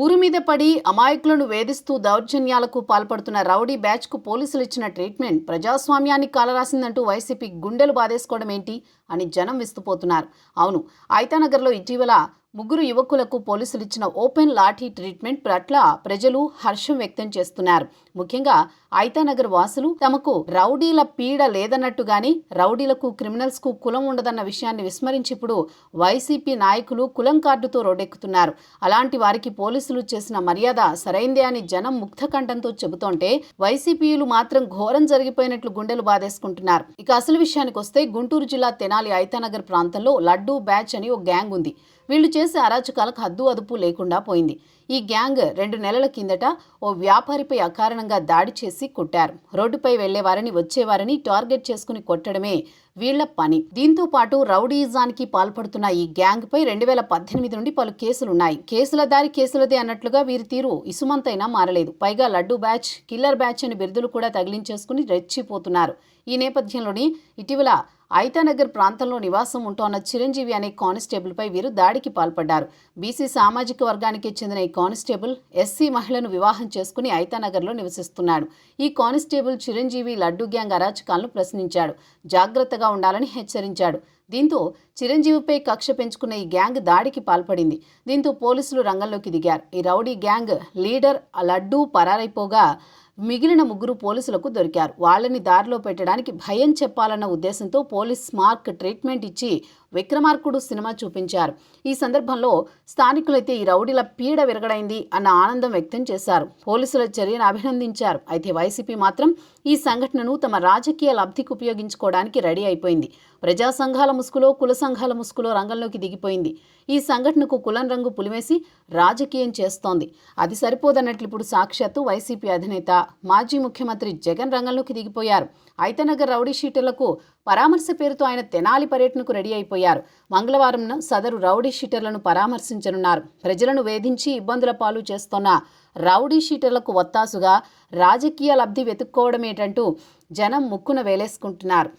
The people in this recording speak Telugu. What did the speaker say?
ఊరు మీద పడి అమాయకులను వేధిస్తూ దౌర్జన్యాలకు పాల్పడుతున్న రౌడీ బ్యాచ్కు పోలీసులు ఇచ్చిన ట్రీట్మెంట్ ప్రజాస్వామ్యానికి కాలరాసిందంటూ వైసీపీ గుండెలు బాధేసుకోవడం ఏంటి అని జనం విస్తుపోతున్నారు. అవును, ఐతానగర్లో ఇటీవల ముగ్గురు యువకులకు పోలీసులు ఇచ్చిన ఓపెన్ లాఠీ ట్రీట్మెంట్ పట్ల ప్రజలు హర్షం వ్యక్తం చేస్తున్నారు. ముఖ్యంగా ఐతానగర్ వాసులు తమకు రౌడీల పీడ లేదన్నట్టుగాని, రౌడీలకు క్రిమినల్స్కు కులం ఉండదన్న విషయాన్ని విస్మరించి ఇప్పుడు వైసీపీ నాయకులు కులం కార్డుతో రోడ్డెక్కుతున్నారు. అలాంటి వారికి పోలీసులు చేసిన మర్యాద సరైందే అని జనం ముక్తకంఠంతో చెబుతోంటే వైసీపీయులు మాత్రం ఘోరం జరిగిపోయినట్లు గుండెలు బాధేసుకుంటున్నారు. ఇక అసలు విషయానికి వస్తే గుంటూరు జిల్లా తెనాలి ఐతానగర్ ప్రాంతంలో లడ్డూ బ్యాచ్ అని ఓ గ్యాంగ్ ఉంది. వీళ్లు చేసే అరాచకాలకు హద్దు అదుపు లేకుండా పోయింది. ఈ గ్యాంగ్ 2 నెలల కిందట ఓ వ్యాపారిపై అకారణంగా దాడి చేసి కొట్టారు. రోడ్డుపై వెళ్లేవారని వచ్చేవారని టార్గెట్ చేసుకుని కొట్టడమే వీళ్ల పని. దీంతో పాటు రౌడీయిజానికి పాల్పడుతున్న ఈ గ్యాంగ్ పై 2018 నుండి పలు కేసులున్నాయి. కేసుల దారి కేసులదే అన్నట్లుగా వీరి తీరు ఇసుమంతైనా మారలేదు. పైగా లడ్డూ బ్యాచ్, కిల్లర్ బ్యాచ్ అని బిరుదులు కూడా తగిలించేసుకుని రెచ్చిపోతున్నారు. ఈ నేపథ్యంలోని ఇటీవల ఐతానగర్ ప్రాంతంలో నివాసం ఉంటోన్న చిరంజీవి అనే కానిస్టేబుల్పై వీరు దాడికి పాల్పడ్డారు. బీసీ సామాజిక వర్గానికి చెందిన ఈ కానిస్టేబుల్ ఎస్సీ మహిళను వివాహం చేసుకుని ఐతానగర్లో నివసిస్తున్నాడు. ఈ కానిస్టేబుల్ చిరంజీవి లడ్డూ గ్యాంగ్ అరాచకాలను ప్రశ్నించాడు. జాగ్రత్తగా ఉండాలని హెచ్చరించాడు. దీంతో చిరంజీవిపై కక్ష పెంచుకున్న ఈ గ్యాంగ్ దాడికి పాల్పడింది. దీంతో పోలీసులు రంగంలోకి దిగారు. ఈ రౌడీ గ్యాంగ్ లీడర్ లడ్డూ పరారైపోగా మిగిలిన ముగ్గురు పోలీసులకు దొరికారు. వాళ్ళని దారిలో పెట్టడానికి భయం చెప్పాలన్న ఉద్దేశంతో పోలీస్ మార్క్ ట్రీట్మెంట్ ఇచ్చి విక్రమార్కుడు సినిమా చూపించారు. ఈ సందర్భంలో స్థానికులైతే ఈ రౌడీల పీడ విరగడైంది అన్న ఆనందం వ్యక్తం చేశారు. పోలీసుల చర్యను అభినందించారు. అయితే వైసీపీ మాత్రం ఈ సంఘటనను తమ రాజకీయ లబ్ధికి ఉపయోగించుకోవడానికి రెడీ అయిపోయింది. ప్రజా సంఘాల ముసుగులో, కుల సంఘాల ముసుగులో రంగంలోకి దిగిపోయింది. ఈ సంఘటనకు కులం రంగు పులిమేసి రాజకీయం చేస్తోంది. అది సరిపోదన్నట్లు ఇప్పుడు సాక్షాత్తు వైసీపీ అధినేత, మాజీ ముఖ్యమంత్రి జగన్ రంగంలోకి దిగిపోయారు. ఐతానగర్ రౌడీ షీటర్లకు పరామర్శ పేరుతో ఆయన తెనాలి పర్యటనకు రెడీ అయిపోయారు. మంగళవారం సదరు రౌడీ షీటర్లను పరామర్శించనున్నారు. ప్రజలను వేధించి ఇబ్బందుల పాలు చేస్తున్న రౌడీ షీటర్లకు ఒత్తాసుగా రాజకీయ లబ్ధి వెతుక్కోవడమేటంటూ జనం ముక్కున వేలేసుకుంటున్నారు.